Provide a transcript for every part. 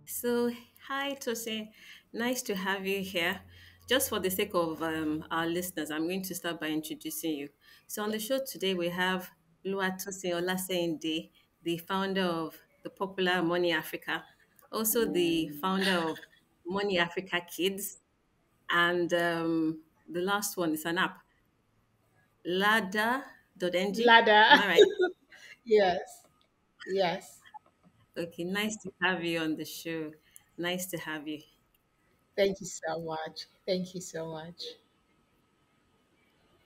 So, hi Tosin, nice to have you here. Just for the sake of our listeners, I'm going to start by introducing you. So, on the show today, we have Tosin Olaseinde, the founder of the popular Money Africa, also the founder of Money Africa Kids, and the last one is an app, Ladder.ng. Am Ladder. I right? Yes. Yes. Okay, nice to have you on the show. Nice to have you. Thank you so much. Thank you so much.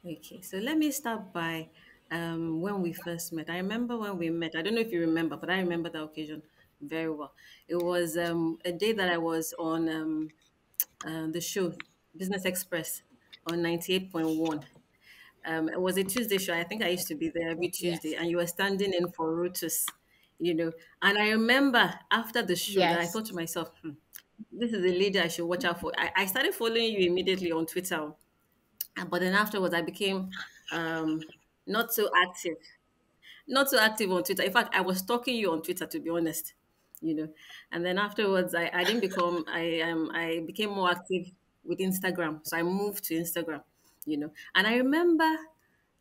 Okay, so let me start by when we first met. I remember when we met. I don't know if you remember, but I remember that occasion very well. It was a day that I was on the show Business Express on 98.1. It was a Tuesday show. I think I used to be there every Tuesday, Yes. and you were standing in for Rotus, you know. And I remember after the show that I Yes. thought to myself, this is a lady I should watch out for. I started following you immediately on Twitter, but then afterwards I became um not so active not so active on Twitter. In fact, I was stalking you on Twitter, to be honest, you know. And then afterwards I didn't become I became more active with Instagram, so I moved to Instagram, you know. And I remember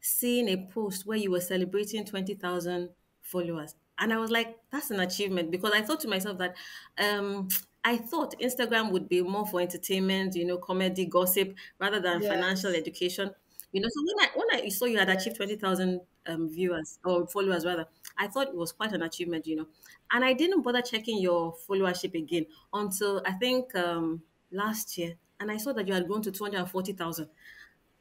seeing a post where you were celebrating 20,000 followers. And I was like, that's an achievement, because I thought to myself that I thought Instagram would be more for entertainment, you know, comedy, gossip, rather than financial Yes. education. You know, so when I saw you had achieved Yes. 20,000 viewers or followers rather, I thought it was quite an achievement, you know. And I didn't bother checking your followership again until I think last year. And I saw that you had grown to 240,000.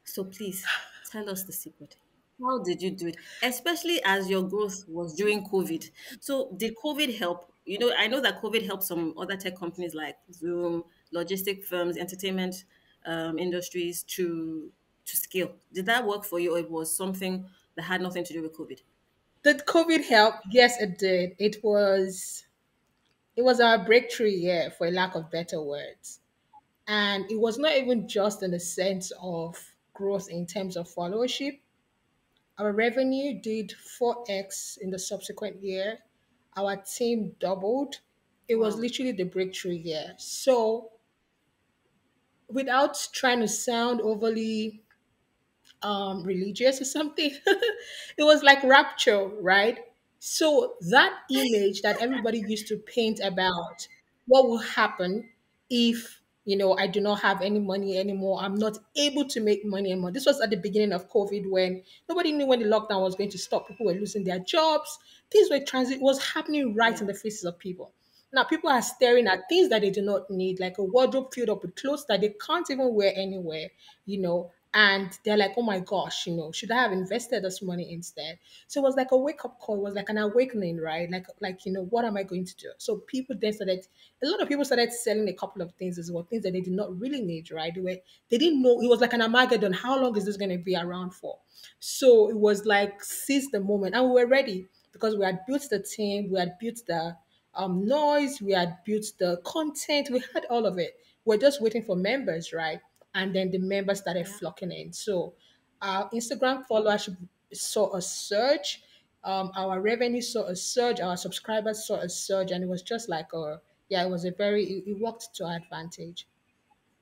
So please tell us the secret. How did you do it? Especially as your growth was during COVID. So did COVID help? You know, I know that COVID helped some other tech companies like Zoom, logistic firms, entertainment industries to scale. Did that work for you, or it was something that had nothing to do with COVID? Did COVID help? Yes, it did. It was our breakthrough year, for a lack of better words. And it was not even just in the sense of growth in terms of followership. Our revenue did 4x in the subsequent year. Our team doubled. It was Wow. literally the breakthrough year. So, without trying to sound overly religious or something. It was like rapture, right? So that image that everybody used to paint about what will happen if I do not have any money anymore. I'm not able to make money anymore. This was at the beginning of COVID when nobody knew when the lockdown was going to stop. People were losing their jobs. Things were transit it was happening right Yeah. in the faces of people. Now people are staring at things that they do not need, like a wardrobe filled up with clothes that they can't even wear anywhere, and they're like, oh my gosh, should I have invested this money instead? So it was like a wake-up call, it was like an awakening, right? Like, what am I going to do? So people then started a lot of people started selling a couple of things as well, things that they did not really need, right? They didn't know, it was like an Armageddon. How long is this going to be around for? So it was like seize the moment. And we were ready because we had built the team, we had built the noise, we had built the content, we had all of it. We're just waiting for members, right? And then the members started Yeah. flocking in. So our Instagram followership saw a surge. Our revenue saw a surge. Our subscribers saw a surge, and it was just like yeah, it was it worked to our advantage.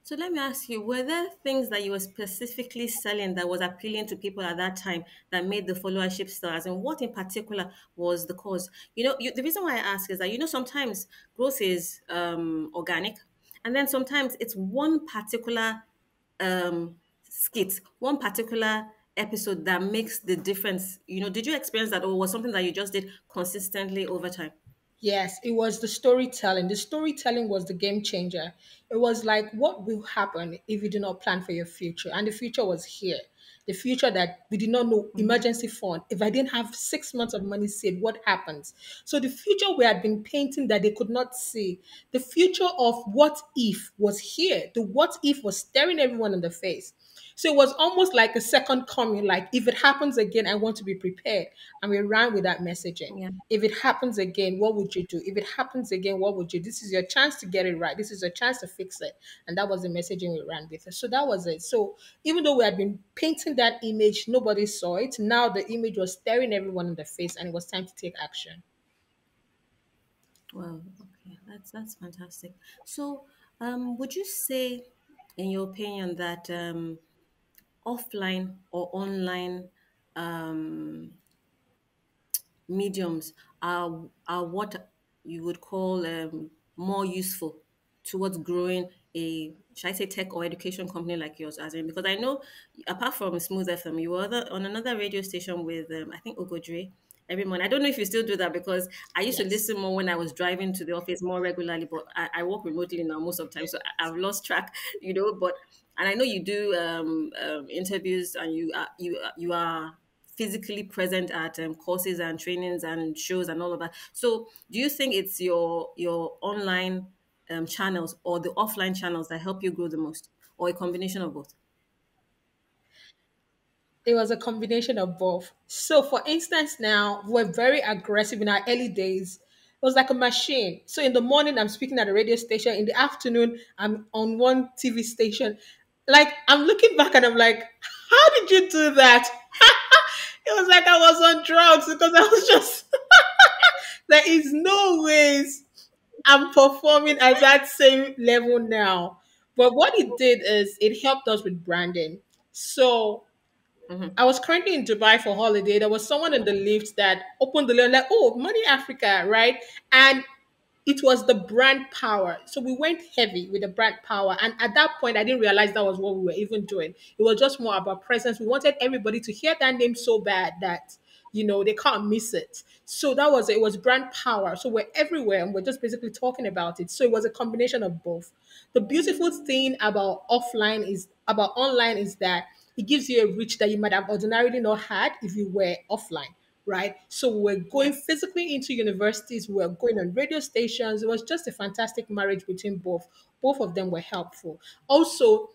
So let me ask you, were there things that you were specifically selling that was appealing to people at that time that made the followership stars? And what in particular was the cause? The reason why I ask is that, sometimes growth is organic, and then sometimes it's one particular skit, one particular episode that makes the difference. Did you experience that, or was something that you just did consistently over time? Yes, it was the storytelling. The storytelling was the game changer. It was like, what will happen if you do not plan for your future? And the future was here. The future that we did not know, Mhm. emergency fund. If I didn't have 6 months of money saved, what happens? So the future we had been painting that they could not see, the future of what if was here. The what if was staring everyone in the face. So it was almost like a second coming. Like, if it happens again, I want to be prepared. And we ran with that messaging. Yeah. If it happens again, what would you do? If it happens again, what would you? This is your chance to get it right. This is your chance to fix it. And that was the messaging we ran with. So that was it. So even though we had been painting that image, nobody saw it. Now the image was staring everyone in the face, and it was time to take action. Wow. Okay. That's fantastic. So, would you say, in your opinion, that offline or online um, mediums are what you would call more useful towards growing a, should I say, tech or education company like yours? As in, because I know apart from Smooth FM, you were on another radio station with I think Ogodre every morning. I don't know if you still do that because I used to Yes. listen more when I was driving to the office more regularly, but I work remotely now most of the time, so I've lost track, But and I know you do interviews and you are physically present at courses and trainings and shows and all of that. So, do you think it's your online channels or the offline channels that help you grow the most, or a combination of both? It was a combination of both. So, for instance, now we're very aggressive in our early days. It was like a machine. So, in the morning, I'm speaking at a radio station. In the afternoon, I'm on one TV station. Like, I'm looking back and I'm like, how did you do that? It was like I was on drugs because I was just, there is no ways I'm performing at that same level now. But what it did is it helped us with branding. So, Hmm. I was currently in Dubai for holiday. There was someone in the lift that opened the door, like, oh, Money Africa, right? And it was the brand power. So we went heavy with the brand power. And at that point, I didn't realize that was what we were even doing. It was just more about presence. We wanted everybody to hear that name so bad that, they can't miss it. So that was it. It was brand power. So we're everywhere and we're just basically talking about it. So it was a combination of both. The beautiful thing about online is that it gives you a reach that you might have ordinarily not had if you were offline, right? So we're Yeah. going physically into universities, we're going on radio stations. It was just a fantastic marriage between both. Both of them were helpful. Also,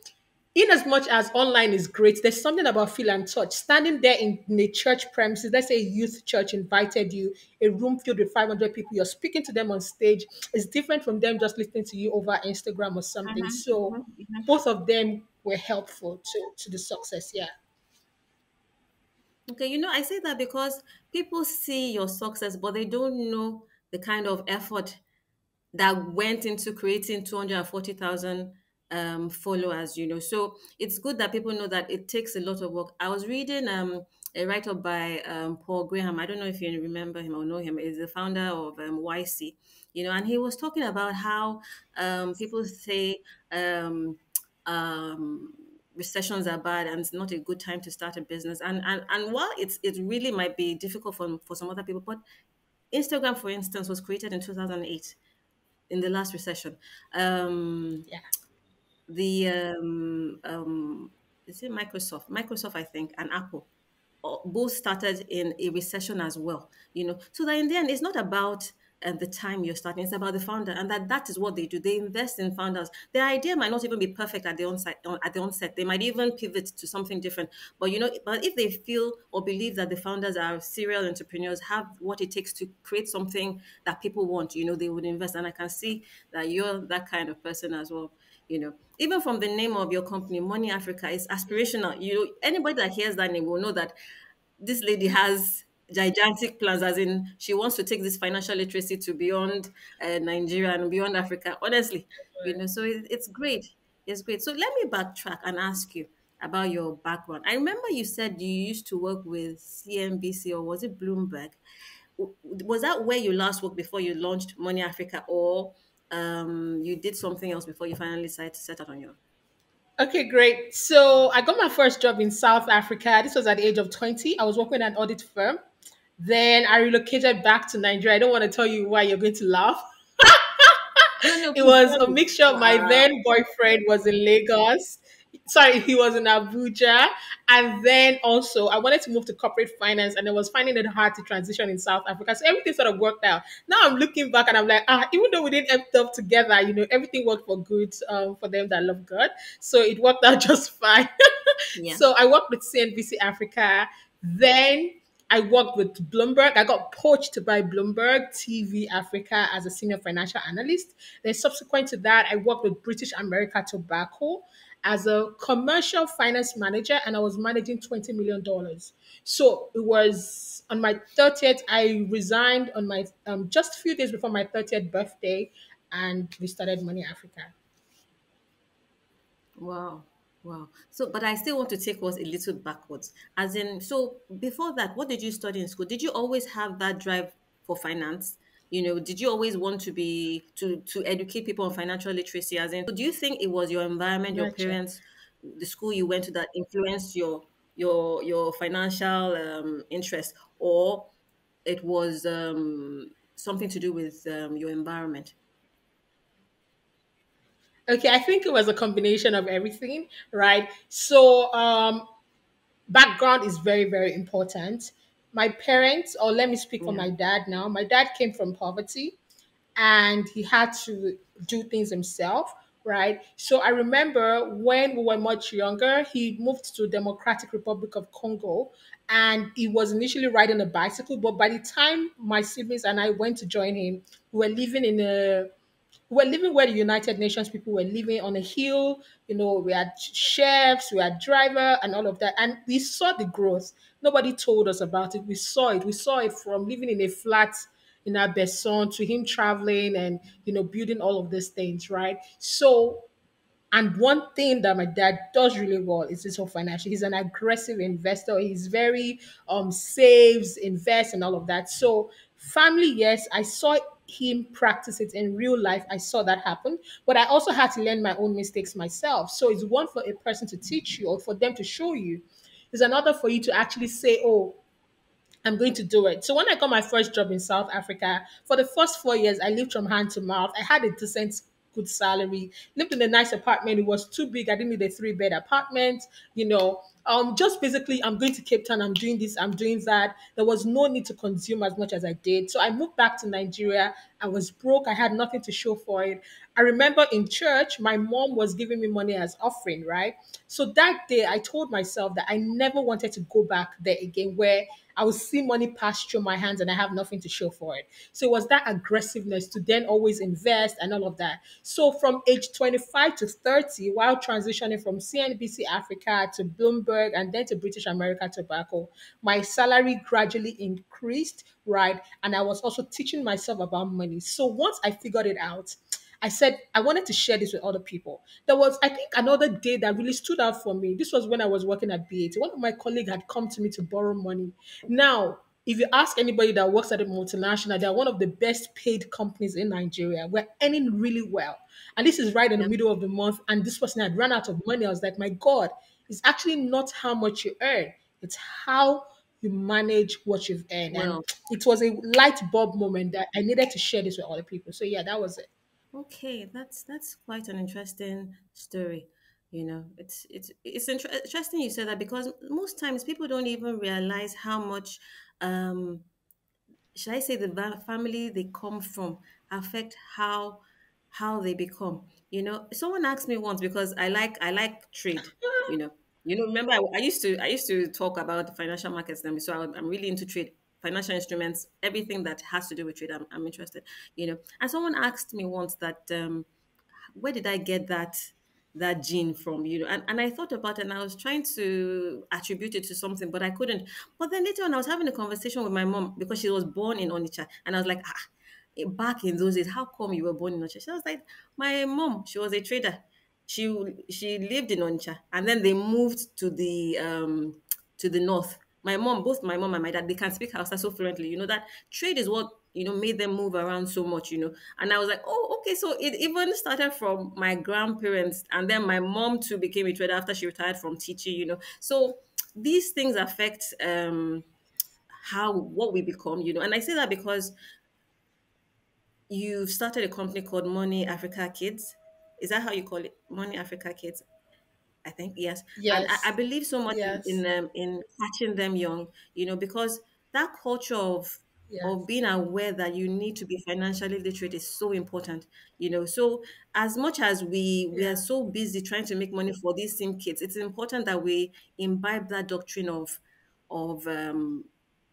in as much as online is great, there's something about feel and touch. Standing there in a church premises, let's say a youth church invited you, a room filled with 500 people, you're speaking to them on stage. It's different from them just listening to you over Instagram or something. Hmm. So Hmm. both of them were helpful to the success. Yeah. Okay, I say that because people see your success, but they don't know the kind of effort that went into creating 240,000 followers, So it's good that people know that it takes a lot of work. I was reading a write up by Paul Graham. I don't know if you remember him or know him. He's the founder of YC, and he was talking about how people say um, recessions are bad and it's not a good time to start a business. And while it really might be difficult for some other people, but Instagram, for instance, was created in 2008 in the last recession. Um, Yeah. the is it Microsoft, I think, and Apple both started in a recession as well. So that in the end, it's not about the time you're starting; it's about the founder, and that is what they do. They invest in founders. Their idea might not even be perfect at the onset. At the onset, they might even pivot to something different. But if they feel or believe that the founders are serial entrepreneurs, have what it takes to create something that people want, they would invest. And I can see that you're that kind of person as well. Even from the name of your company, Money Africa, is aspirational. Anybody that hears that name will know that this lady has gigantic plans, as in she wants to take this financial literacy to beyond Nigeria and beyond Africa. Honestly, so it's great. It's great. So let me backtrack and ask you about your background. I remember you said you used to work with CNBC, or was it Bloomberg? Was that where you last worked before you launched Money Africa, or you did something else before you finally decided to set out on your own? Okay, great. So I got my first job in South Africa. This was at the age of 20. I was working at an audit firm. Then I relocated back to Nigeria. I don't want to tell you why you're going to laugh. No, no, It please was tell a me. mixture of my then boyfriend was in Lagos. sorry, he was in Abuja. And then also, I wanted to move to corporate finance, and I was finding it hard to transition in South Africa. So everything sort of worked out. Now I'm looking back and I'm like, even though we didn't end up together, everything worked for good for them that love God. So it worked out just fine. Yeah. So I worked with CNBC Africa. Then I worked with Bloomberg. I got poached by Bloomberg TV Africa as a senior financial analyst. Then, subsequent to that, I worked with British America Tobacco as a commercial finance manager, and I was managing $20 million. So it was on my 30th. I resigned on my just a few days before my 30th birthday, and we started Money Africa. Wow. Wow. So, but I still want to take us a little backwards. As in, so before that, what did you study in school? Did you always have that drive for finance? Did you always want to be to educate people on financial literacy? As in, so do you think it was your environment, your Gotcha. parents, the school you went to that influenced your financial interest, or it was something to do with your environment? Okay, I think it was a combination of everything, right? So, background is very, very important. My parents, or let me speak for Yeah. my dad now. My dad came from poverty, and he had to do things himself, right? So I remember when we were much younger, he moved to Democratic Republic of Congo, and he was initially riding a bicycle. But by the time my siblings and I went to join him, we were living in a we were living where the United Nations people were living on a hill. We had chefs, we had driver, and all of that. And we saw the growth. Nobody told us about it. We saw it. We saw it from living in a flat in our Besson to him traveling and building all of these things, right? So, and one thing that my dad does really well is his whole financial. He's an aggressive investor. He's very saves, invests, and all of that. So family, yes, I saw him practice it in real life. I saw that happen, but I also had to learn my own mistakes myself. So it's one for a person to teach you or for them to show you. It's another for you to actually say, "Oh, I'm going to do it." So when I got my first job in South Africa, for the first 4 years, I lived from hand to mouth. I had a decent, good salary, lived in a nice apartment. It was too big. I didn't need a three-bed apartment. Just basically, I'm going to Cape Town. I'm doing this. I'm doing that. There was no need to consume as much as I did. So I moved back to Nigeria. I was broke. I had nothing to show for it. I remember in church, my mom was giving me money as offering, right? So that day, I told myself that I never wanted to go back there again, where I would see money pass through my hands and I have nothing to show for it. So it was that aggressiveness to then always invest and all of that. So from age 25 to 30, while transitioning from CNBC Africa to Bloomberg and then to British America Tobacco, my salary gradually increased, right? And I was also teaching myself about money. So once I figured it out, I said I wanted to share this with other people. There was, I think, another day that really stood out for me. This was when I was working at BAT. One of my colleagues had come to me to borrow money. Now, if you ask anybody that works at a multinational, they are one of the best paid companies in Nigeria. We're earning really well. And this is right in the Yeah. middle of the month. And this person had run out of money. I was like, my God, it's actually not how much you earn, it's how you manage what you've earned. And Well, it was a light bulb moment that I needed to share this with other people. So, yeah, that was it. okay, that's quite an interesting story. Interesting you said that because most times people don't even realize how much um should I say the family they come from affect how they become. Someone asked me once because I like trade. You know, Remember I used to talk about the financial markets. Then, so I'm really into trade, financial instruments, everything that has to do with trade. I'm interested. And someone asked me once that where did I get that gene from? And I thought about it and I was trying to attribute it to something, but I couldn't. But then later on, I was having a conversation with my mom because she was born in Onitsha, and I was like, back in those days, how come you were born in Onitsha? She was like, my mom, she was a trader. She lived in Onitsha, and then they moved to the north. Both my mom and my dad, they can speak Hausa so fluently. That trade is what made them move around so much. And I was like, oh, okay. So it even started from my grandparents, and then my mom too became a trader after she retired from teaching. So these things affect how what we become. And I say that because you've started a company called Money Africa Kids. Is that how you call it? Money Africa Kids. I think yes, and I Yes. believe so much Yes. in catching them young, because that culture of Yes. being aware that you need to be financially literate is so important. So as much as we are Yeah. so busy trying to make money for these same kids, it's important that we imbibe that doctrine of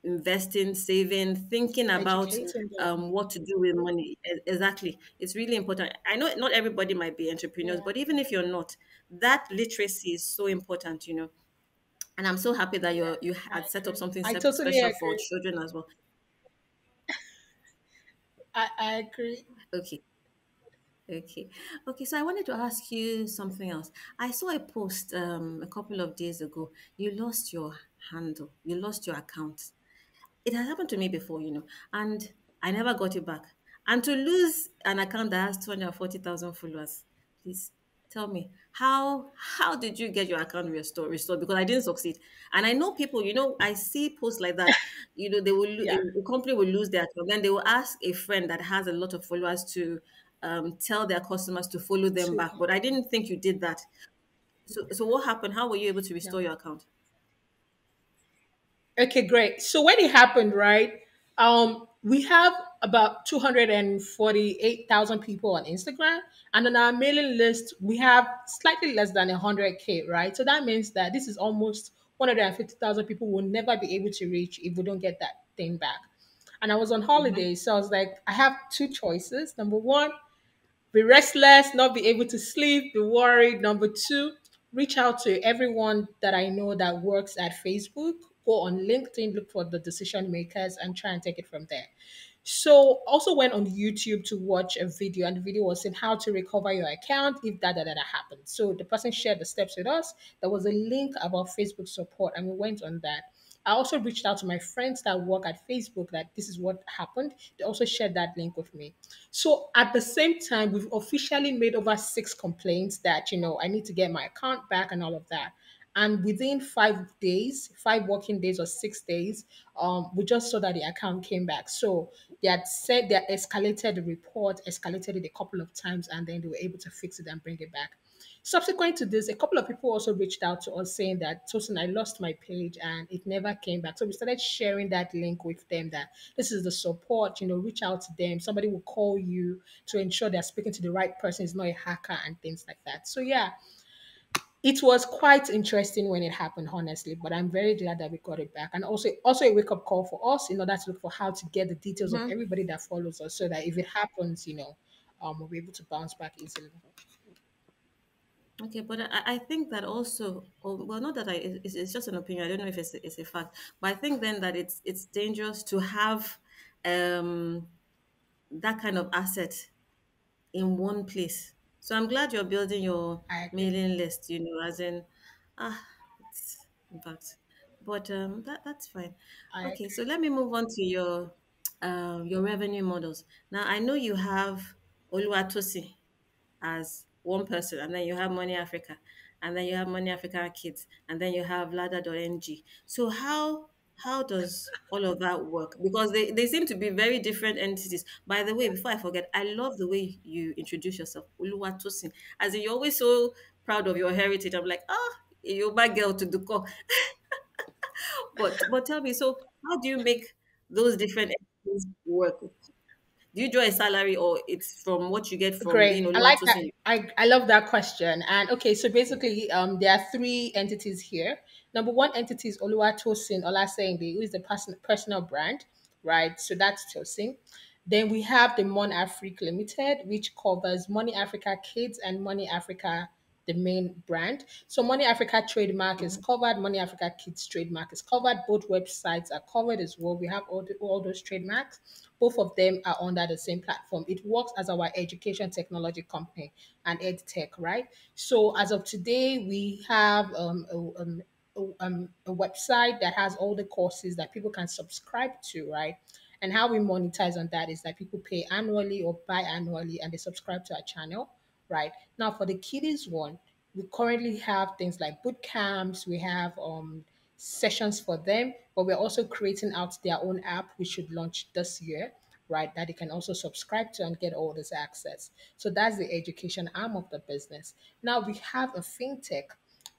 investing, saving, thinking about Educating them. what to do with money. Exactly. It's really important. I know not everybody might be entrepreneurs, Yeah. but even if you're not, that literacy is so important. And I'm so happy that Yeah. you I had set up agree. something I totally special for agree. children as well. I agree. Okay. Okay. Okay. So I wanted to ask you something else. I saw a post a couple of days ago. You lost your handle. You lost your account. It has happened to me before, and I never got it back. And to lose an account that has 240,000 followers, please tell me how did you get your account restored? Because I didn't succeed. And I know people, I see posts like that. They will Yeah. a company will lose their account, then they will ask a friend that has a lot of followers to tell their customers to follow them To back. But I didn't think you did that. So what happened? How were you able to no. restore your account? Okay, great. So when it happened, right? We have about 248,000 people on Instagram, and on our mailing list, we have slightly less than 100K, right? So that means that this is almost 150,000 people will never be able to reach if we don't get that thing back. And I was on Hmm. holiday, so I was like, I have two choices. Number one, be restless, not be able to sleep, be worried. Number two, reach out to everyone that I know that works at Facebook, go on LinkedIn, look for the decision makers, and try and take it from there. So also went on YouTube to watch a video, and the video was saying how to recover your account if that happened. So the person shared the steps with us. There was a link about Facebook support, and we went on that. I also reached out to my friends that work at Facebook that this is what happened. They also shared that link with me. So at the same time, we've officially made over six complaints that, I need to get my account back and all of that. And within 5 days, 5 working days or 6 days, we just saw that the account came back. So they had said they escalated the report, escalated it a couple of times, and then they were able to fix it and bring it back. Subsequent to this, a couple of people also reached out to us saying that, Tosin, I lost my page and it never came back. So we started sharing that link with them that this is the support, reach out to them. Somebody will call you to ensure they're speaking to the right person, is not a hacker and things like that. So yeah, it was quite interesting when it happened, honestly, but I'm very glad that we got it back. And also a wake up call for us in order to look for how to get the details of everybody that follows us so that if it happens, we'll be able to bounce back easily. Okay, but I think that also, well, not that it's just an opinion. I don't know if it's a fact, but I think then that it's dangerous to have um, that kind of asset in one place. So I'm glad you're building your I agree. mailing list, as in, it's in fact, but that's fine. I Okay, so agree. let me move on to your revenue models. Now I know you have Oluwatosi as one person, and then you have Money Africa, and then you have Money Africa Kids, and then you have Ladder.ng. So how does all of that work? Because they seem to be very different entities. By the way, before I forget, I love the way you introduce yourself, Uluwatosin. As in, you're always so proud of your heritage. I'm like, a Yoruba girl to the core. But tell me, so how do you make those different entities work? Do you draw a salary, or it's from what you get from being Great. I like that. Oluwatosin? I love that question. And okay, so basically, there are three entities here. Number one entity is Tosin Olaseinde, who is the personal brand, right? So that's Tosin. Then we have the Mon Afrique Limited, which covers Money Africa Kids and Money Africa, the main brand. So Money Africa trademark is covered, Money Africa Kids trademark is covered. Both websites are covered as well. We have all those trademarks. Both of them are under the same platform. It works as our education technology company and ed tech, right? So as of today, we have a website that has all the courses that people can subscribe to, right? And how we monetize on that is that people pay annually or biannually and they subscribe to our channel, right? Now for the kiddies one, we currently have things like boot camps, we have sessions for them, but we're also creating out their own app we should launch this year, right? That they can also subscribe to and get all this access. So that's the education arm of the business. Now we have a fintech.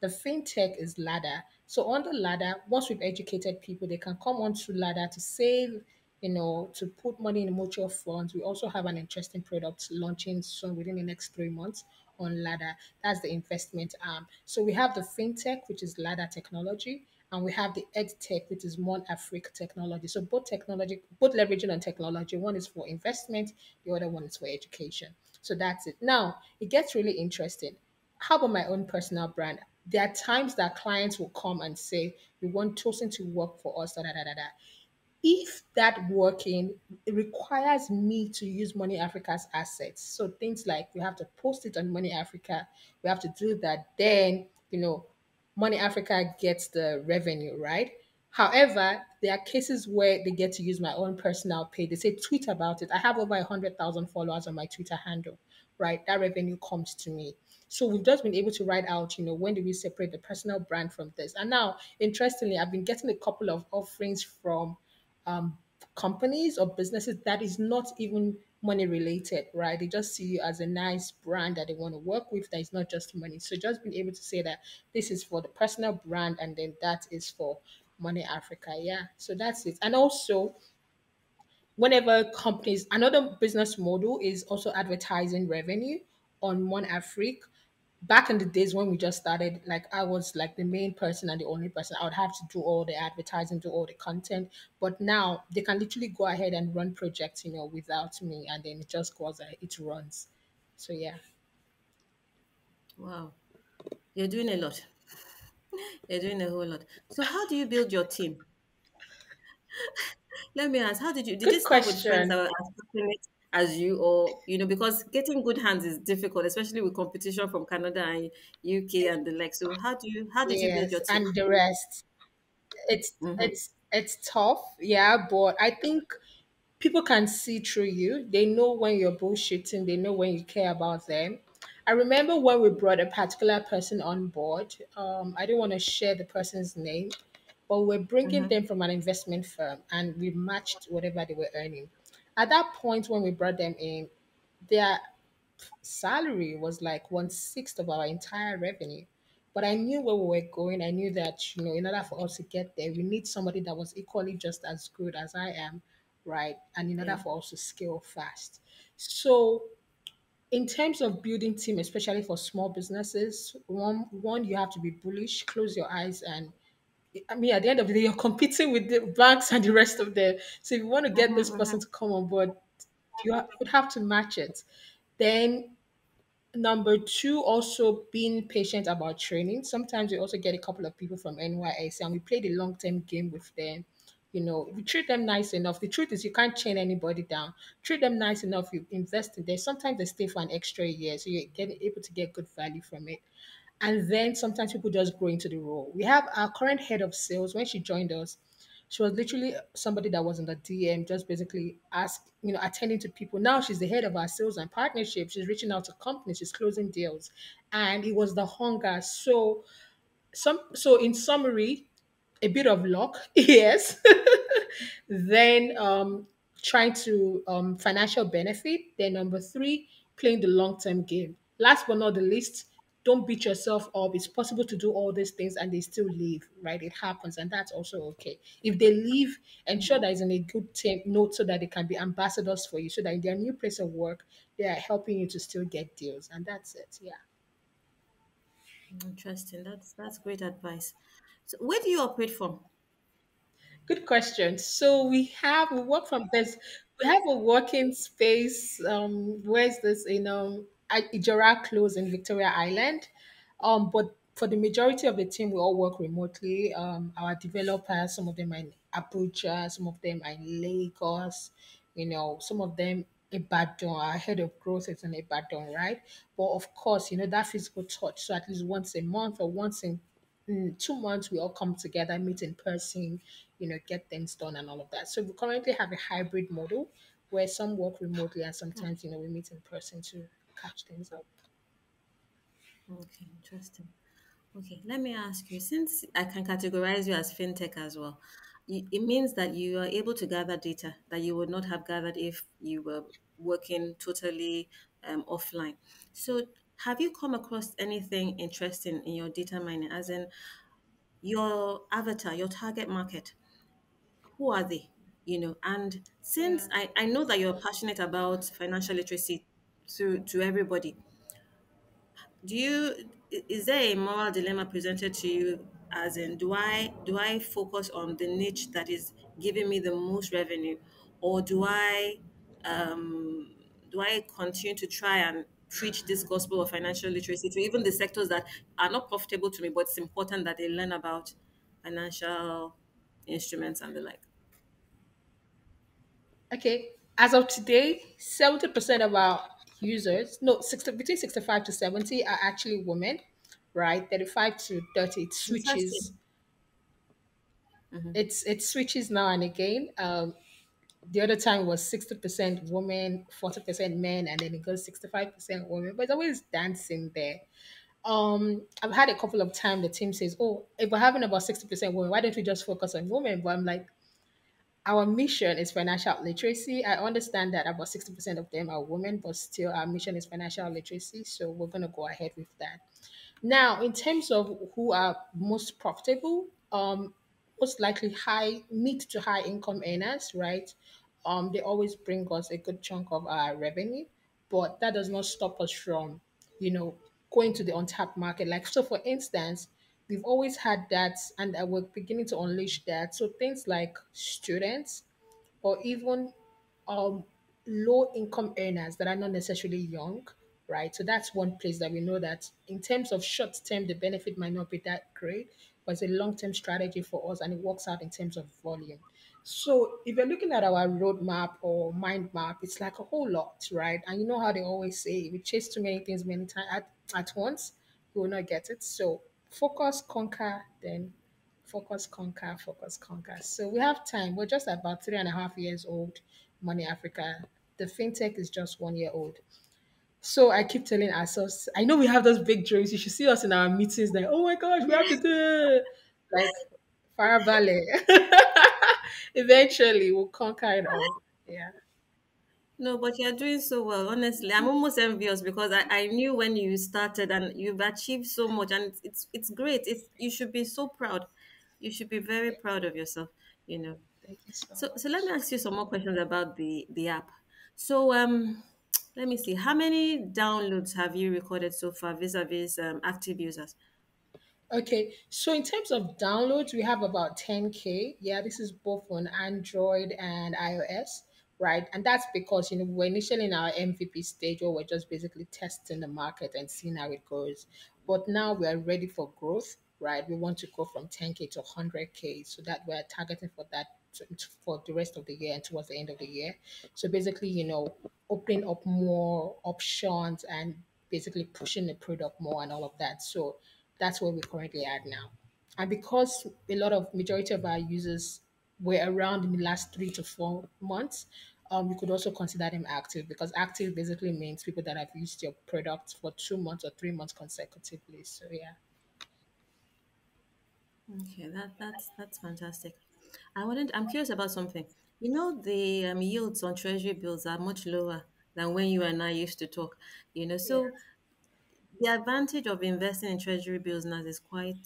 The fintech is ladder. So on the ladder, once we've educated people, they can come onto ladder to save, to put money in mutual funds. We also have an interesting product launching soon within the next 3 months on ladder. That's the investment arm. So we have the fintech, which is ladder technology, and we have the ed tech, which is Mon Afrique technology. So both leveraging on technology. One is for investment, the other one is for education. So that's it. Now it gets really interesting. How about my own personal brand? There are times that clients will come and say, "We want Tosin to work for us." Da, da, da, da, da. If that working, it requires me to use Money Africa's assets. So things like we have to post it on Money Africa, we have to do that. Then, Money Africa gets the revenue, right? However, there are cases where they get to use my own personal page. They say tweet about it. I have over 100,000 followers on my Twitter handle, right? That revenue comes to me. So we've just been able to write out, when do we separate the personal brand from this? And now, interestingly, I've been getting a couple of offerings from um, companies or businesses that is not even money related, right? They just see you as a nice brand that they want to work with that is not just money. So just being able to say that this is for the personal brand and then that is for Money Africa. Yeah. So that's it. And also, whenever companies, another business model is also advertising revenue on One Afrique. Back in the days when we just started, like I was like the main person and the only person. I would have to do all the advertising, do all the content. But now they can literally go ahead and run projects, without me, and then it just goes, it runs. So yeah. Wow. You're doing a lot. You're doing a whole lot. So how do you build your team? Let me ask, how did you Good start with friends that question. were as passionate as you, or because getting good hands is difficult, especially with competition from Canada and UK and the like. So how did you build your Yes, team? and the rest. It's Mm-hmm. it's it's tough, yeah, but I think people can see through you. They know when you're bullshitting, they know when you care about them. I remember when we brought a particular person on board. I don't want to share the person's name, but we're bringing Mm-hmm. them from an investment firm and we matched whatever they were earning. At that point, when we brought them in, their salary was like 1/6 of our entire revenue. But I knew where we were going. I knew that, in order for us to get there, we need somebody that was equally just as good as I am, right? And in order Yeah. for us to scale fast. So, in terms of building team, especially for small businesses, one you have to be bullish, close your eyes, and I mean, at the end of the day, you're competing with the banks and the rest of them. So if you want to get this Mm-hmm, person mm-hmm. to come on board, would have to match it. Then number two, also being patient about training. Sometimes we also get a couple of people from NYS and we play the long term game with them. If you treat them nice enough, the truth is you can't chain anybody down. Treat them nice enough, you invest in them. Sometimes they stay for an extra year, so you're able to get good value from it. And then sometimes people just grow into the role. We have our current head of sales. When she joined us, she was literally somebody that was in the DM, just basically attending to people. Now she's the head of our sales and partnerships. She's reaching out to companies, she's closing deals. And it was the hunger. So in summary, a bit of luck, yes. Then trying to financial benefit. Then number three, playing the long term game. Last but not the least, don't beat yourself up. It's possible to do all these things and they still leave, right? It happens, and that's also okay. If they leave, ensure that it's in a good team note so that they can be ambassadors for you, so that in their new place of work, they are helping you to still get deals, and that's it. Yeah. Interesting. That's great advice. So where do you operate from? Good question. So we work from this. We have a working space. Where's this Ijora Close in Victoria Island? But for the majority of the team, we all work remotely. Our developers, some of them are in Abuja, some of them are in Lagos. Some of them Ibadan. Our head of growth is in Ibadan, right? But of course, that physical touch. So at least once a month or once in 2 months we all come together, meet in person, get things done and all of that. So we currently have a hybrid model where some work remotely and sometimes, we meet in person to catch things up. Okay, interesting. Okay, let me ask you, since I can categorize you as fintech as well, it means that you are able to gather data that you would not have gathered if you were working totally offline. So, Have you come across anything interesting in your data mining, as in your avatar, your target market? Who are they? And since Yeah. I know that you're passionate about financial literacy to everybody, is there a moral dilemma presented to you, as in, do I focus on the niche that is giving me the most revenue, or um do I continue to try and preach this gospel of financial literacy to even the sectors that are not profitable to me, but it's important that they learn about financial instruments and the like? Okay. As of today, 70% of our users, no, 60, between 65 to 70 are actually women, right? 35 to 30, it switches. Interesting. Hmm. It switches now and again. The other time was 60% women, 40% men, and then it goes 65% women. But it's always dancing there. I've had a couple of times the team says, "Oh, if we're having about 60% women, why don't we just focus on women?" But I'm like, our mission is financial literacy. I understand that about 60% of them are women, but still our mission is financial literacy. So we're gonna go ahead with that. Now, in terms of who are most profitable, most likely high mid to high income earners, right? They always bring us a good chunk of our revenue, but that does not stop us from, you know, going to the untapped market. Like so, for instance, we've always had that, and we're beginning to unleash that. So things like students, or even um, low income earners that are not necessarily young, right? So that's one place that we know that in terms of short term, the benefit might not be that great, but it's a long term strategy for us and it works out in terms of volume. So if you're looking at our roadmap or mind map, it's like a whole lot, right? And you know how they always say, if we chase too many things many times at once, we will not get it. So focus, conquer, then focus, conquer, focus, conquer. So we have time. We're just about 3.5 years old, Money Africa. The fintech is just 1 year old. So I keep telling ourselves, I know we have those big dreams. You should see us in our meetings like, oh my gosh, we have to do it. Like Fire Valley. Eventually we'll conquer it all. Yeah. No, but you're doing so well. Honestly, I'm almost envious because I knew when you started and you've achieved so much, and it's great. You should be so proud. You should be very Thank, proud of yourself. You know. thank you so So let me much. ask you some more questions about the app. So let me see. How many downloads have you recorded so far vis-a-vis active users? Okay, so in terms of downloads, we have about 10K. Yeah, this is both on Android and iOS, right? And that's because, we're initially in our MVP stage where we're just basically testing the market and seeing how it goes. But now we are ready for growth, right? We want to go from 10K to 100K so that we're targeting for that for the rest of the year and towards the end of the year. So basically, opening up more options and basically pushing the product more and all of that. So that's where we're currently at now. And because a lot of majority of our users were around in the last 3 to 4 months, you could also consider them active because active basically means people that have used your product for 2 months or 3 months consecutively. So yeah. Okay, that's fantastic. I'm curious about something. The yields on treasury bills are much lower than when you and I used to talk. So Yes. the advantage of investing in treasury bills now is quite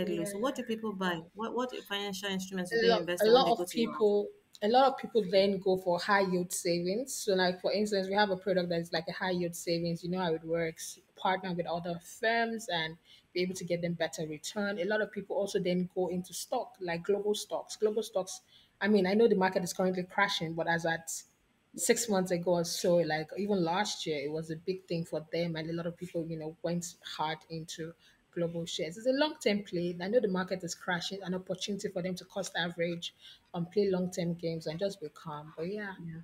low. So what Yeah. do people buy? What financial instruments do a they lot, a invest in when lot they go of to your app? people a lot of people then go for high yield savings. So like for instance, we have a product that is like a high yield savings. You know how it works. Partner with other firms and be able to get them better return. A lot of people also then go into stock, like global stocks. Global stocks, I mean, I know the market is currently crashing, but as at 6 months ago or so, like even last year, it was a big thing for them, and a lot of people, went hard into global shares. It's a long term play. I know the market is crashing, an opportunity for them to cost average, play long term games, and just be calm. But yeah, Yeah.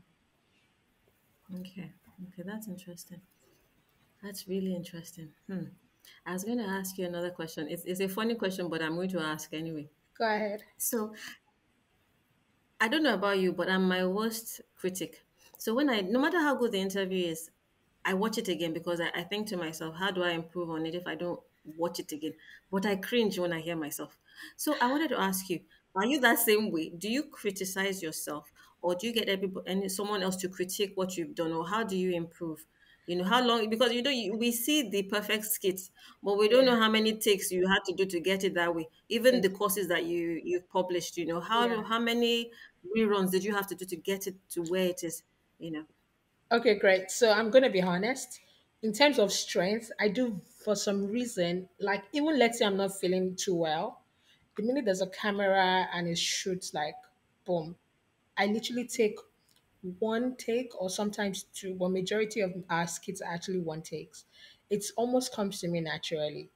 Okay. Okay, that's interesting. That's really interesting. I was going to ask you another question. It's a funny question, but I'm going to ask anyway. go ahead. So I don't know about you, but I'm my worst critic. So no matter how good the interview is, I watch it again because I think to myself, how do I improve on it if I don't watch it again? But I cringe when I hear myself. So I wanted to ask you, are you that same way? Do you criticize yourself, or do you get everybody and someone else to critique what you've done, or how do you improve? How long? Because we see the perfect skits, but we don't Yeah. know how many takes you had to do to get it that way. Even the It's, courses that you've published, yeah. how many reruns did you have to do to get it to where it is? You know. Okay, great. So I'm going to be honest. In terms of strength, I do for some reason, like even let's say I'm not feeling too well, the minute there's a camera and it shoots, like boom, I literally take one take or sometimes two, but majority of our skits are actually one takes. It's almost comes to me naturally.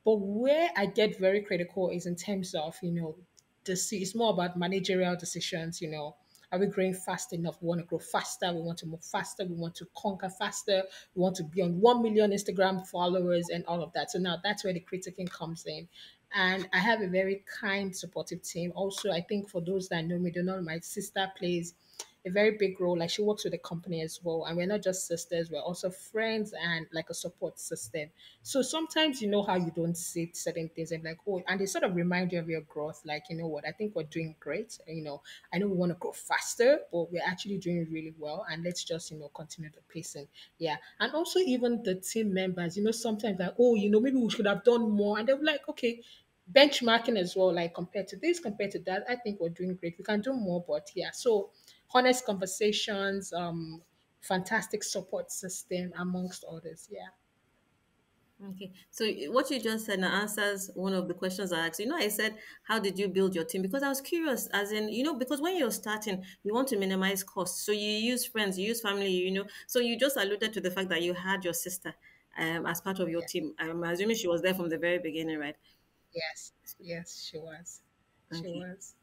But where I get very critical is in terms of, it's more about managerial decisions, Are we growing fast enough? We want to grow faster. We want to move faster. We want to conquer faster. We want to be on 1 million Instagram followers and all of that. So now that's where the critiquing comes in. And I have a very kind, supportive team. Also, I think for those that know me, they know my sister plays a very big role. Like she works with the company as well. And we're not just sisters, we're also friends and like a support system. So sometimes you know how you don't see certain things and like, oh, and they sort of remind you of your growth. Like, you know what, I think we're doing great. I know we want to grow faster, but we're actually doing really well. And let's just, continue the pacing. Yeah. And also even the team members, sometimes like, oh, maybe we should have done more. And they're like, okay, benchmarking as well, like compared to this, compared to that, I think we're doing great. We can do more, but yeah. So honest conversations, fantastic support system amongst others. Yeah, Okay. So what you just said now answers one of the questions I asked. I said, how did you build your team? Because I was curious, as in, because when you're starting, you want to minimize costs. So you use friends, you use family, So you just alluded to the fact that you had your sister as part of your yeah, team. I'm assuming she was there from the very beginning, right? yes, yes, she was, she Okay. was.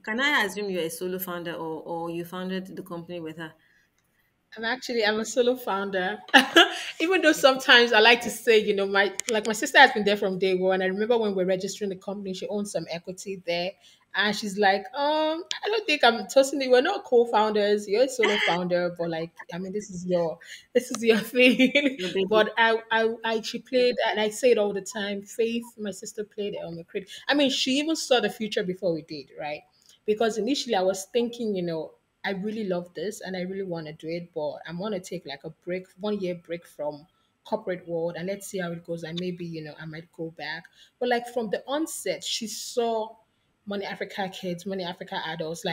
Can I assume you're a solo founder, or you founded the company with her? I'm a solo founder. Even though sometimes I like to say, my sister has been there from day one. I remember when we're registering the company, she owns some equity there. And she's like, I don't think I'm Tosin, we're not co-founders, you're a solo founder, but like, I mean, this is your thing. Your baby. But she played, and I say it all the time, Faith, my sister played a critic. I mean, she even saw the future before we did, right? Because initially I was thinking, I really love this and I really want to do it, but I want to take like a break, 1 year break from corporate world, and let's see how it goes. And maybe, I might go back. But like from the onset, she saw Money Africa kids, Money Africa adults,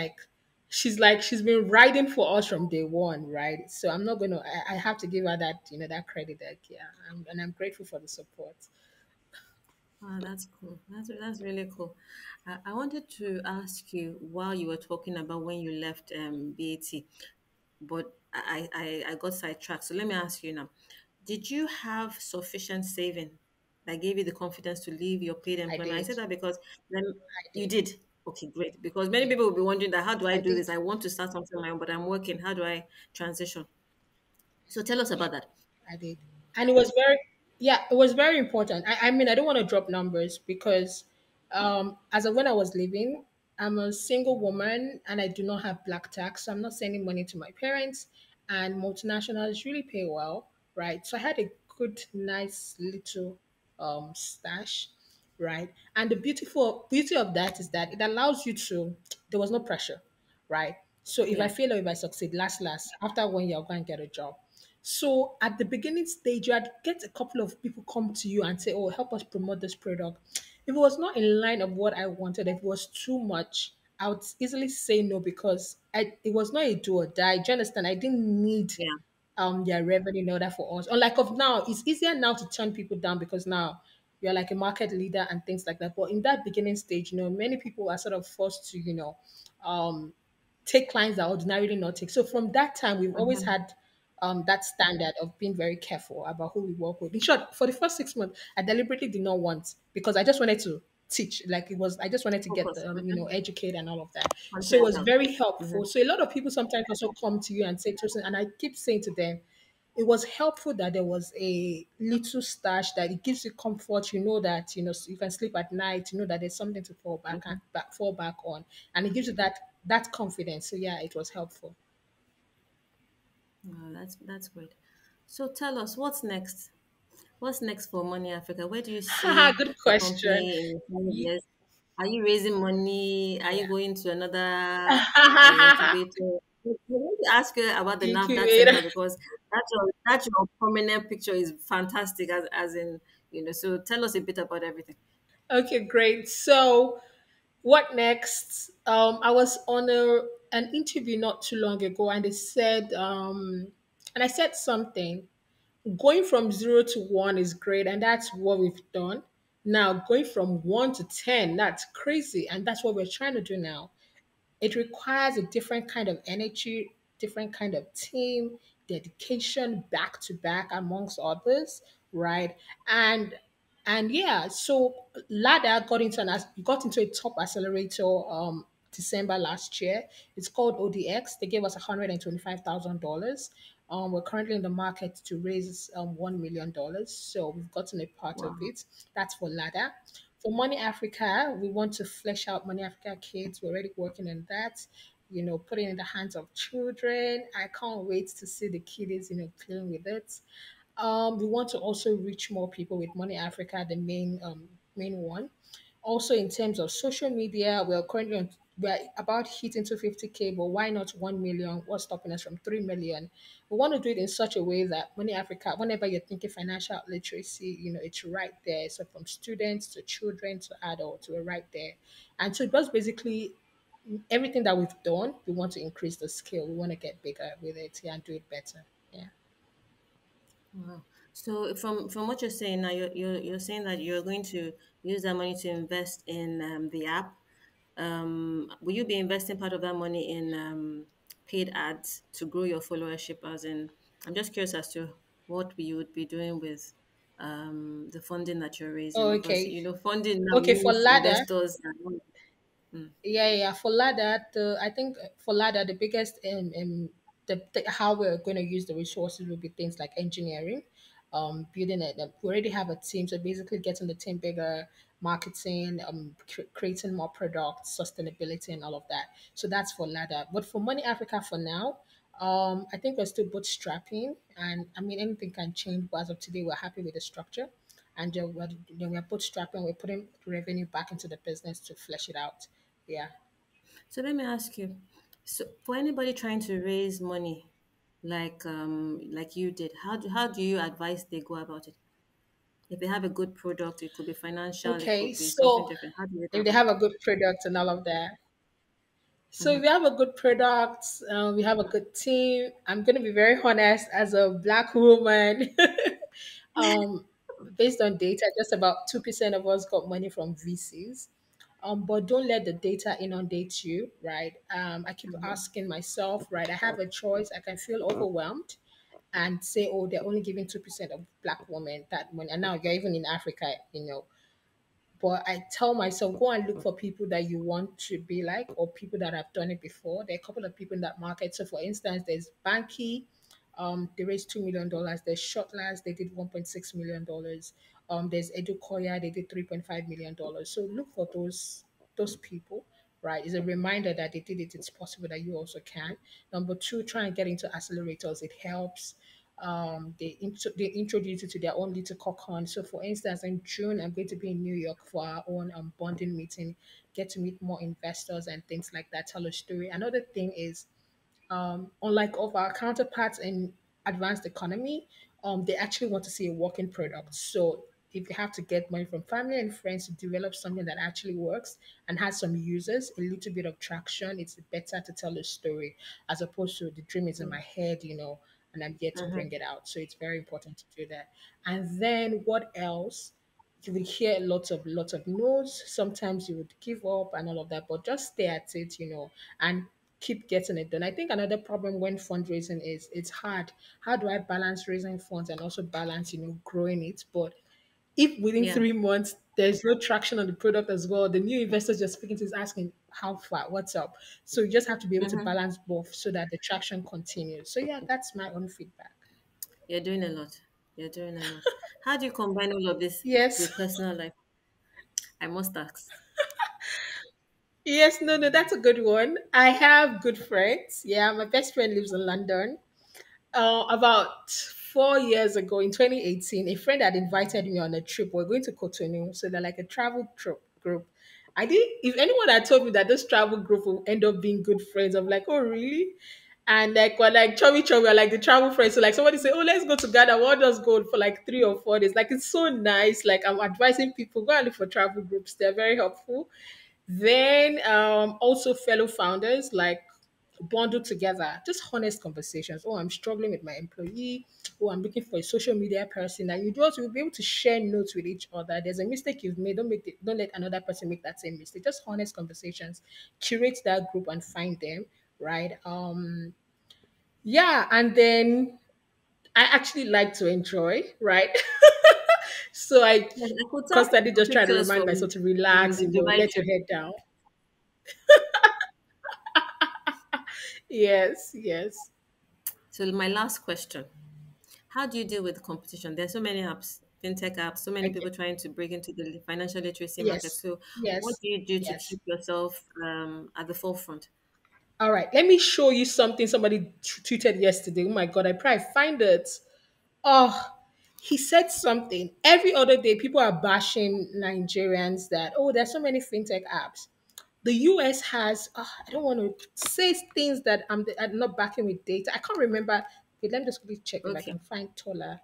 she's been riding for us from day one, right? So I'm not gonna I have to give her that, that credit, that yeah. And I'm grateful for the support. Oh, that's cool. That's really cool. I wanted to ask you while you were talking about when you left BAT, but I got sidetracked. So let me ask you now: did you have sufficient saving that gave you the confidence to leave your paid I employment? I did. said that because then I you did. did. Okay, great. Because many Yeah. people will be wondering that how do I I do did. this? I want to start something of my own, but I'm working. How do I transition? So tell us Yeah. about that. I did. And it was very important. I mean, I don't want to drop numbers because as of when I was living, I'm a single woman and I do not have black tax. So I'm not sending money to my parents, and multinationals really pay well, right? So I had a good, nice little stash, right? And the beautiful beauty of that is that it allows you to, there was no pressure, right? So if I Yeah. fail or if I succeed, last, after 1 year, I'll go and get a job. So at the beginning stage, you had get a couple of people come to you and say, "Oh, help us promote this product." If it was not in line of what I wanted, if it was too much, I would easily say no because it was not a do or die. Do you understand? I didn't need Yeah. their revenue in order for us. Unlike of now, it's easier now to turn people down because now you're like a market leader and things like that. But in that beginning stage, many people are sort of forced to, um, take clients that ordinarily not take. So from that time, we've always Mhm. had that standard of being very careful about who we work with. In short, for the first 6 months, I deliberately did not want because I just wanted to teach. Like it was, I just wanted to get Focus. educate and all of that. So it Content was out. very helpful. Mhm. So a lot of people sometimes also come to you and say, "Tosin," and I keep saying to them, it was helpful that there was a little stash that it gives you comfort. You know that so you can sleep at night. You know that there's something to fall back on, and it gives you that confidence. So yeah, it was helpful. Oh, that's great. So tell us what's next. What's next for Money Africa? Where do you see Good the question. company in 5 Ye- years? Are you raising money? Are you Yeah. going to another incubator? I want to ask you about the NAFDAC Incubator. center because That's your prominent picture is fantastic as in, so tell us a bit about everything. Okay, great. So what next? I was on an interview not too long ago, and they said, and I said something. Going from 0 to 1 is great, and that's what we've done. Now, going from 1 to 10, that's crazy, and that's what we're trying to do now. It requires a different kind of energy, different kind of team, dedication, back to back, amongst others, right? And yeah, so Lada got into a top accelerator December last year. It's called ODX. They gave us $125,000. We're currently in the market to raise $1 million. So we've gotten a part of Wow. it. That's for Lada. For Money Africa, we want to flesh out Money Africa Kids. We're already working on that. Put it in the hands of children. I can't wait to see the kiddies, playing with it. We want to also reach more people with Money Africa, the main one. Also, in terms of social media, we're about hitting 250K, but why not 1 million? What's stopping us from 3 million? We want to do it in such a way that Money Africa, whenever you're thinking financial literacy, it's right there. So from students to children to adults, we're right there. And so it was basically everything that we've done. We want to increase the scale. We want to get bigger with it, yeah, and do it better. Yeah. Wow. So from what you're saying now, you're saying that you're going to use that money to invest in the app. Will you be investing part of that money in paid ads to grow your followership? As in, I'm just curious as to what you would be doing with the funding that you're raising, Oh, because okay. funding now Okay, for needs ladder, investors. Mm, yeah. For ladder, I think for ladder, the biggest how we're going to use the resources will be things like engineering, building it. We already have a team, so basically getting the team bigger, marketing, creating more products, sustainability, and all of that. So that's for ladder. But for Money Africa, for now, I think we're still bootstrapping, and I mean anything can change. But as of today, we're happy with the structure, and we're bootstrapping. We're putting revenue back into the business to flesh it out. Yeah. So let me ask you, so for anybody trying to raise money, like you did, how do you advise they go about it? If they have a good product, it could be financial, it Okay. could be something So different. How do you go if they about have it? a good product and all of that. So if Hmm. we have a good product, we have a good team. I'm going to be very honest as a black woman. um, Based on data, just about 2% of us got money from VCs. But don't let the data inundate you, right? I keep asking myself, right? I have a choice. I can feel overwhelmed and say, oh, they're only giving 2% of black women that money. And now you're even in Africa, but I tell myself, go and look for people that you want to be like or people that have done it before. There are a couple of people in that market. So, for instance, there's Banky. They raised $2 million. There's Shotlast, they did $1.6 million. There's Edukoya, they did $3.5 million. So look for those people, right? It's a reminder that they did it. It's possible that you also can. Number two, try and get into accelerators. It helps. They introduce you to their own little cocoon. So, for instance, in June, I'm going to be in New York for our own bonding meeting, get to meet more investors and things like that, tell a story. Another thing is unlike of our counterparts in advanced economy, they actually want to see a working product. So if you have to get money from family and friends to develop something that actually works and has some users, a little bit of traction, it's better to tell a story as opposed to the dream is in my head, and I'm yet to bring Hmm. it out. So it's very important to do that. And then what else? You will hear lots of no's. Sometimes you would give up and all of that, but just stay at it, and keep getting it done. I think another problem when fundraising is it's hard. How do I balance raising funds and also balance, growing it? But if within Yeah. 3 months there's no traction on the product as well, the new investors just speaking to is asking how far, what's up. So you just have to be able to Hmm. balance both so that the traction continues. So yeah, that's my own feedback. You're doing a lot. You're doing a lot. How do you combine all of this Yes. with personal life? I must ask. Yes, no, that's a good one. I have good friends. Yeah, my best friend lives in London. About 4 years ago in 2018, a friend had invited me on a trip. We're going to Cotonou, so they're like a travel trip group. I did. If anyone had told me that this travel group will end up being good friends, I'm like, oh really? And like we're like chubby chubby, we're like the travel friends. So like somebody say, oh, let's go to Ghana. We'll just go for like 3 or 4 days. Like it's so nice. Like I'm advising people go and look for travel groups. They're very helpful. Then also fellow founders like bundle together, just honest conversations. Oh, I'm struggling with my employee. Oh, I'm looking for a social media person. And you just will be able to share notes with each other. There's a mistake you've made. Don't let another person make that same mistake. Just honest conversations. Curate that group and find them. Right. Yeah, and then I actually like to enjoy, right? So I Yes, I could tell from constantly your just try to pictures remind myself to from relax, the Dubai let your trip. head down. Yes, yes, So my last question. How do you deal with competition? There's so many apps, fintech apps, so many people okay, trying to break into the financial literacy market. yes, So what yes, do you do to yes. keep yourself at the forefront? All right, let me show you something somebody tweeted yesterday. Oh my God, I probably find it. Oh, he said something. Every other day, people are bashing Nigerians that, oh, there's so many fintech apps. The US has, I don't want to say things that I'm not backing with data. I can't remember. Okay, let me just quickly check if I Okay. can find Tola.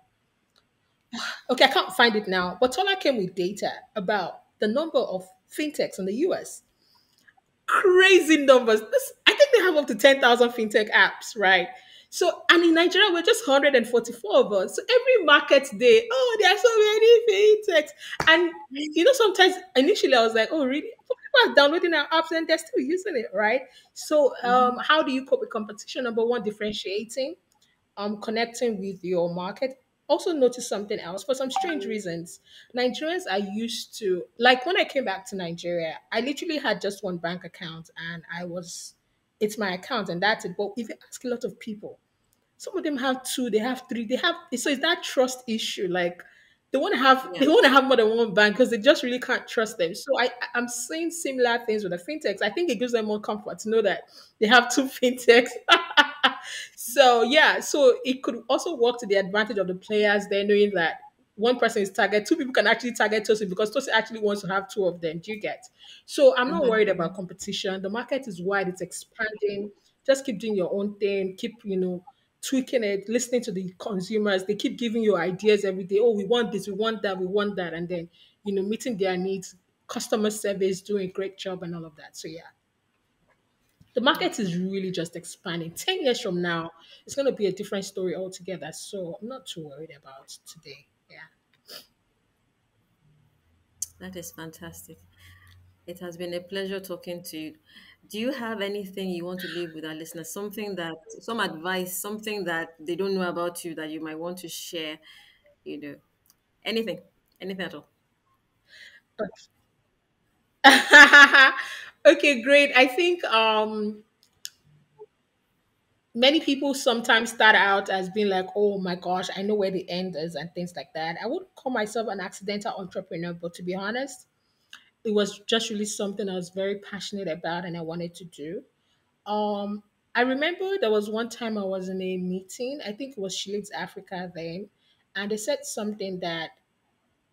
Okay, I can't find it now. But Tola came with data about the number of fintechs in the US. Crazy numbers. I think they have up to 10,000 fintech apps, right? So, and in Nigeria, we're just 144 of us. So every market day, oh, there are so many fintechs. And, sometimes initially I was like, oh, really? But people are downloading our apps and they're still using it, right? So, Mhm. how do you cope with competition? Number one, differentiating, connecting with your market. Also notice something else. For some strange reasons, Nigerians are used to, like when I came back to Nigeria, I literally had just one bank account and it's my account and that's it. But if you ask a lot of people, some of them have two, they have three, they have, so it's that trust issue. Like they Yeah. want to have more than one bank because they just really can't trust them. So I'm seeing similar things with the fintechs. I think it gives them more comfort to know that they have two fintechs. So yeah, so it could also work to the advantage of the players. They're knowing that one person is target, two people can actually target Tosin because Tosin actually wants to have two of them. Do you get? So I'm not Mhm, worried about mhm. competition. The market is wide, it's expanding. Just keep doing your own thing. Keep, tweaking it, listening to the consumers. They keep giving you ideas every day. Oh, we want this, we want that, we want that. And then, meeting their needs, customer service, doing a great job and all of that. So yeah. The market Okay. is really just expanding. 10 years from now, it's going to be a different story altogether. So I'm not too worried about today. Yeah. That is fantastic. It has been a pleasure talking to you. Do you have anything you want to leave with our listeners? Some advice, something that they don't know about you that you might want to share, you know, anything, anything at all. Okay, great. I think many people sometimes start out as being like, oh my gosh, I know where the end is and things like that. I wouldn't call myself an accidental entrepreneur, but to be honest, it was just really something I was very passionate about and I wanted to do. Um, I remember there was one time I was in a meeting. I think it was She Leads Africa then, and they said something that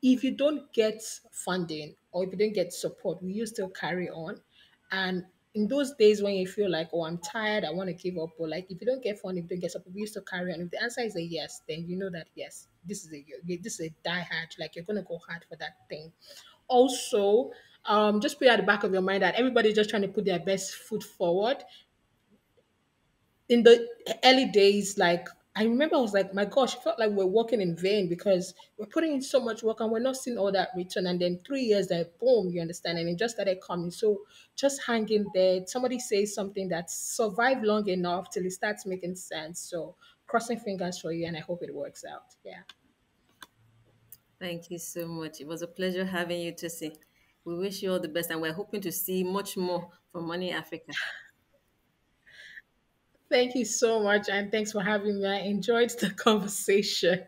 if you don't get funding or if you don't get support, will you still carry on? And in those days when you feel like, oh, I'm tired, I want to give up, or like if you don't get funding, if you don't get support, will you still carry on? If the answer is a yes, then you know that yes, this is a die hard, like you're gonna go hard for that thing. Also, just put at the back of your mind that everybody's just trying to put their best foot forward in the early days, like I remember I was like, my gosh, it felt like we're working in vain because we're putting in so much work and we're not seeing all that return. And then 3 years, that boom, you understand, and it just started coming. So just hang in there. Somebody says something that survived long enough till it starts making sense. So crossing fingers for you, and I hope it works out. Yeah. Thank you so much. It was a pleasure having you to see. We wish you all the best, and we're hoping to see much more from Money Africa. Thank you so much, and thanks for having me. I enjoyed the conversation.